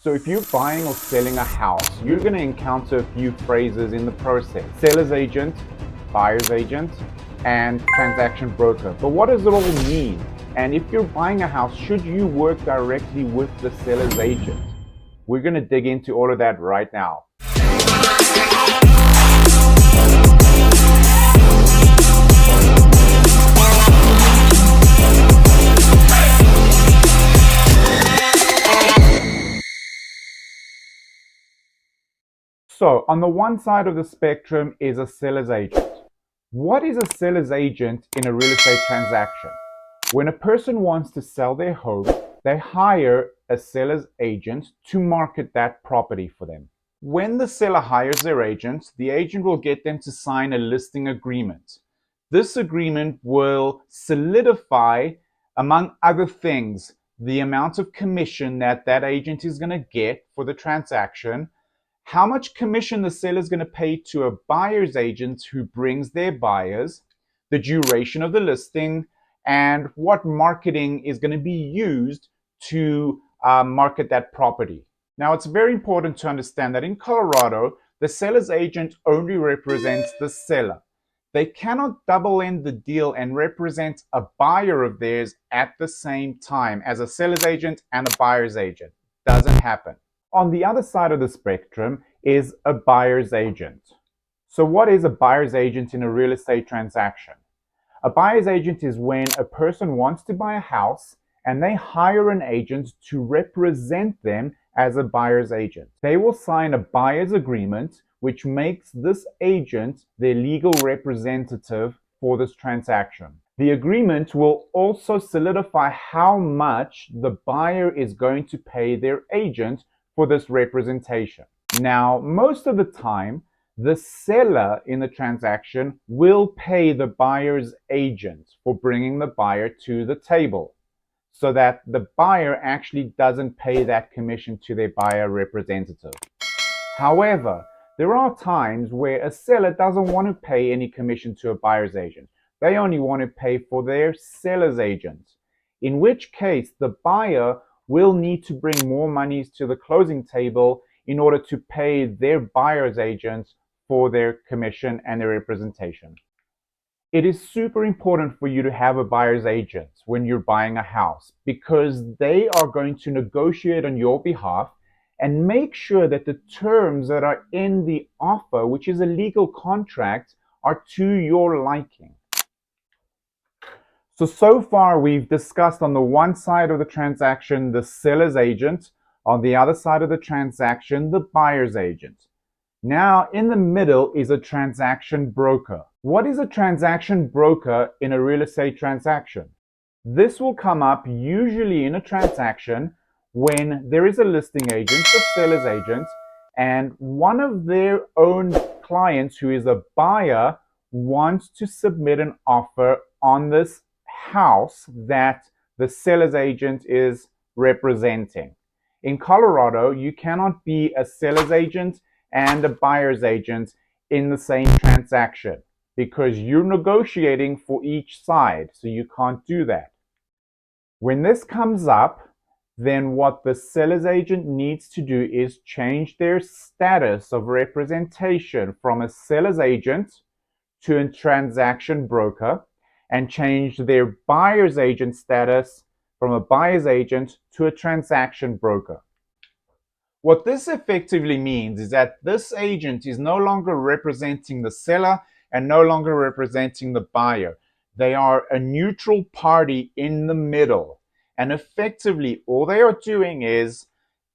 So if you're buying or selling a house, you're going to encounter a few phrases in the process. Seller's agent, buyer's agent, and transaction broker. But what does it all mean? And if you're buying a house, should you work directly with the seller's agent? We're going to dig into all of that right now. So on the one side of the spectrum is a seller's agent. What is a seller's agent in a real estate transaction? When a person wants to sell their home, they hire a seller's agent to market that property for them. When the seller hires their agent, the agent will get them to sign a listing agreement. This agreement will solidify, among other things, the amount of commission that agent is going to get for the transaction, how much commission the seller is going to pay to a buyer's agent who brings their buyers, the duration of the listing, and what marketing is going to be used to market that property. Now, it's very important to understand that in Colorado, the seller's agent only represents the seller. They cannot double end the deal and represent a buyer of theirs at the same time as a seller's agent and a buyer's agent. Doesn't happen. On the other side of the spectrum is a buyer's agent. So what is a buyer's agent in a real estate transaction? A buyer's agent is when a person wants to buy a house and they hire an agent to represent them as a buyer's agent. They will sign a buyer's agreement, which makes this agent their legal representative for this transaction. The agreement will also solidify how much the buyer is going to pay their agent for this representation. Now, most of the time, the seller in the transaction will pay the buyer's agent for bringing the buyer to the table, so that the buyer actually doesn't pay that commission to their buyer representative. However, there are times where a seller doesn't want to pay any commission to a buyer's agent. They only want to pay for their seller's agent, in which case the buyer will need to bring more monies to the closing table in order to pay their buyer's agents for their commission and their representation. It is super important for you to have a buyer's agent when you're buying a house, because they are going to negotiate on your behalf and make sure that the terms that are in the offer, which is a legal contract, are to your liking. So far we've discussed on the one side of the transaction the seller's agent, on the other side of the transaction the buyer's agent. Now in the middle is a transaction broker. What is a transaction broker in a real estate transaction? This will come up usually in a transaction when there is a listing agent, the seller's agent, and one of their own clients who is a buyer wants to submit an offer on this house that the seller's agent is representing. In Colorado, you cannot be a seller's agent and a buyer's agent in the same transaction because you're negotiating for each side, so you can't do that. When this comes up, then what the seller's agent needs to do is change their status of representation from a seller's agent to a transaction broker, and change their buyer's agent status from a buyer's agent to a transaction broker. What this effectively means is that this agent is no longer representing the seller and no longer representing the buyer. They are a neutral party in the middle. And effectively, all they are doing is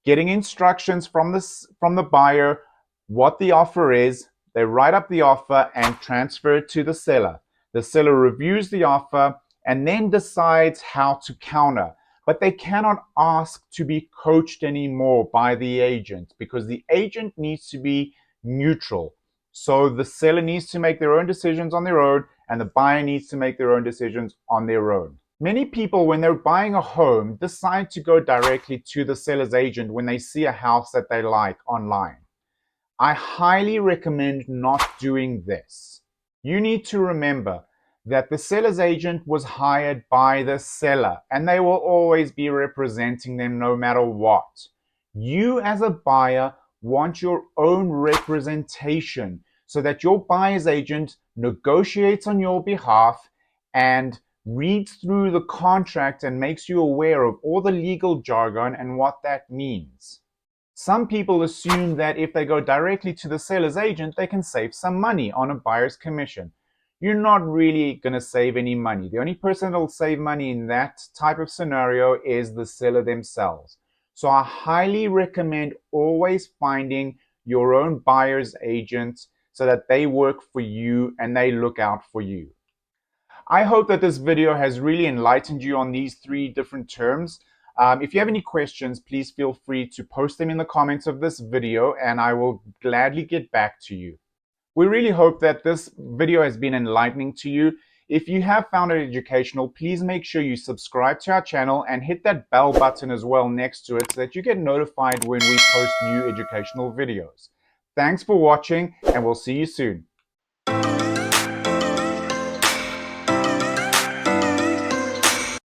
getting instructions from the buyer, what the offer is. They write up the offer and transfer it to the seller. The seller reviews the offer and then decides how to counter. But they cannot ask to be coached anymore by the agent because the agent needs to be neutral. So the seller needs to make their own decisions on their own and the buyer needs to make their own decisions on their own. Many people, when they're buying a home, decide to go directly to the seller's agent when they see a house that they like online. I highly recommend not doing this. You need to remember that the seller's agent was hired by the seller and they will always be representing them no matter what. You as a buyer want your own representation so that your buyer's agent negotiates on your behalf and reads through the contract and makes you aware of all the legal jargon and what that means. Some people assume that if they go directly to the seller's agent, they can save some money on a buyer's commission. You're not really going to save any money. The only person that will save money in that type of scenario is the seller themselves. So I highly recommend always finding your own buyer's agent so that they work for you and they look out for you. I hope that this video has really enlightened you on these three different terms. If you have any questions, please feel free to post them in the comments of this video and I will gladly get back to you. We really hope that this video has been enlightening to you. If you have found it educational, please make sure you subscribe to our channel and hit that bell button as well next to it so that you get notified when we post new educational videos. Thanks for watching and we'll see you soon.